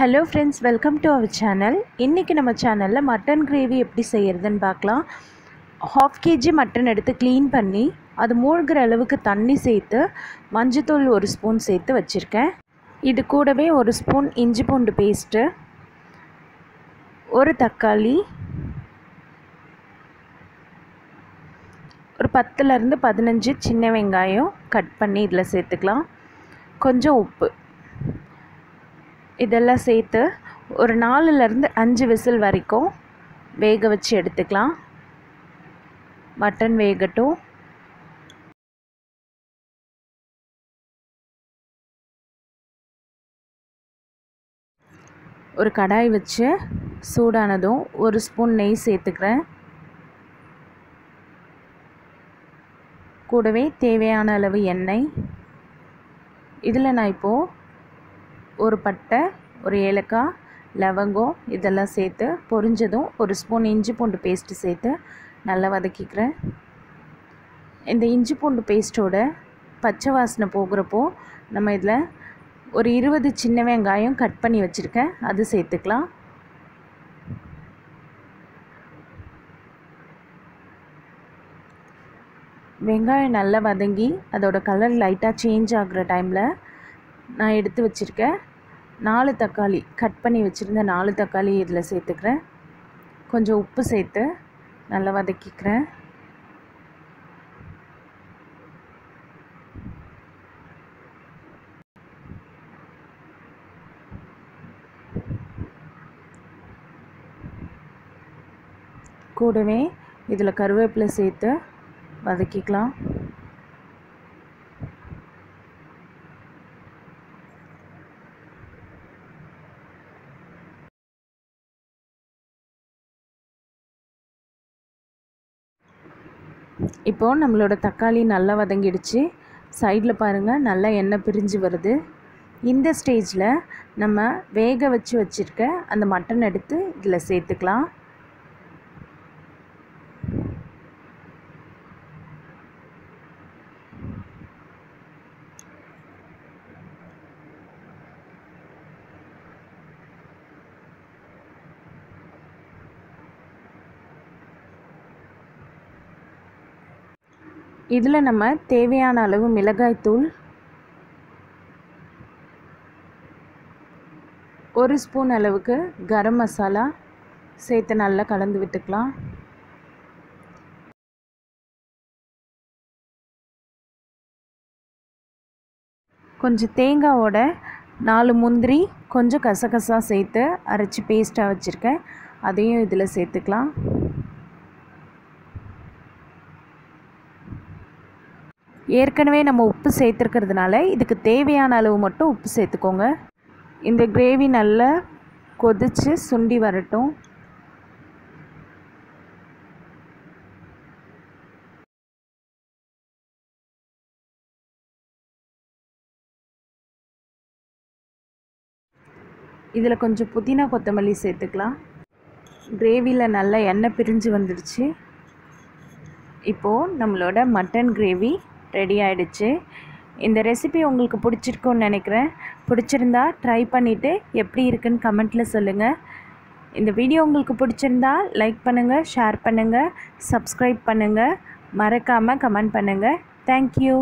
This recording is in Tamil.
Hello friends, welcome to our channel. இன்னைக்கு நம்ம சேனல்ல மட்டன் கிரேவி எப்படி செய்யறதுன்னு பார்க்கலாம். 1/2 kg மட்டன் எடுத்து க்ளீன் பண்ணி அது மூழ்கிற அளவுக்கு தண்ணி சேர்த்து மஞ்சள் 1 ஸ்பூன் சேர்த்து வச்சிருக்கேன். இது கூடவே 1 ஸ்பூன் இஞ்சி பூண்டு பேஸ்ட், ஒரு தக்காளி, ஒரு 10 ல இருந்து 15 சின்ன வெங்காயம் கட் பண்ணி இதல சேர்த்துக்கலாம். கொஞ்சம் உப்பு இதெல்லாம் சேர்த்து ஒரு 4 ல இருந்து 5 விசில் வரைக்கும் வேக வச்சு எடுத்துக்கலாம். மட்டன் வேகட்டும். ஒரு கடாய் வச்சு சூடானதும் 1 ஸ்பூன் நெய் சேர்த்துக்கிறேன். கூடவே தேவையான அளவு எண்ணெய். இதில் நான் இப்போது ஒரு பட்டை, ஒரு ஏலக்காய், லவங்கம் இதெல்லாம் சேர்த்து பொரிஞ்சதும் 1 ஸ்பூன் இஞ்சி பூண்டு பேஸ்ட்டு சேர்த்து நல்லா வதக்கிக்கிறேன். இந்த இஞ்சி பூண்டு பேஸ்ட்டோட பச்சை வாசனை போகிறப்போ நம்ம இதில் ஒரு 20 சின்ன வெங்காயம் கட் பண்ணி வச்சுருக்கேன், அது சேர்த்துக்கலாம். வெங்காயம் நல்லா வதங்கி அதோட கலர் லைட்டாக சேஞ்ச் ஆகிற டைமில் நான் எடுத்து வச்சுருக்கேன் 4 தக்காளி, கட் பண்ணி வச்சுருந்த 4 தக்காளி இதில் சேர்த்துக்கிறேன். கொஞ்சம் உப்பு சேர்த்து நல்லா வதக்கிக்கிறேன். கூடவே இதில் கருவேப்பிலை சேர்த்து வதக்கிக்கலாம். இப்போது நம்மளோட தக்காளி நல்லா வதங்கிடுச்சு. சைடில் பாருங்கள் நல்லா எண்ணெய் பிரிஞ்சு வருது. இந்த ஸ்டேஜில் நம்ம வேக வச்சு வச்சுருக்க அந்த மட்டன் எடுத்து இதில் சேர்த்துக்கலாம். இதில் நம்ம தேவையான அளவு மிளகாய்த்தூள், 1 ஸ்பூன் அளவுக்கு கரம் மசாலா சேர்த்து நல்லா கலந்து விட்டுக்கலாம். கொஞ்சம் தேங்காவோட 4 முந்திரி, கொஞ்சம் கசகசா சேர்த்து அரைச்சி பேஸ்ட்டாக வச்சுருக்கேன், அதையும் இதில் சேர்த்துக்கலாம். ஏற்கனவே நம்ம உப்பு சேர்த்துருக்கிறதுனால இதுக்கு தேவையான அளவு மட்டும் உப்பு சேர்த்துக்கோங்க. இந்த கிரேவி நல்லா கொதித்து சுண்டி வரட்டும். இதில் கொஞ்சம் புதினா கொத்தமல்லி சேர்த்துக்கலாம். கிரேவியில் நல்லா எண்ணெய் பிரிஞ்சு வந்துடுச்சு. இப்போது நம்மளோட மட்டன் கிரேவி ரெடி ஆகிடுச்சு. இந்த ரெசிபி உங்களுக்கு பிடிச்சிருக்குன்னு நினைக்கிறேன். பிடிச்சிருந்தா ட்ரை பண்ணிவிட்டு எப்படி இருக்குன்னு கமெண்ட்டில் சொல்லுங்கள். இந்த வீடியோ உங்களுக்கு பிடிச்சிருந்தா லைக் பண்ணுங்கள், ஷேர் பண்ணுங்கள், சப்ஸ்கிரைப் பண்ணுங்கள், மறக்காமல் கமெண்ட் பண்ணுங்கள். தேங்க்யூ.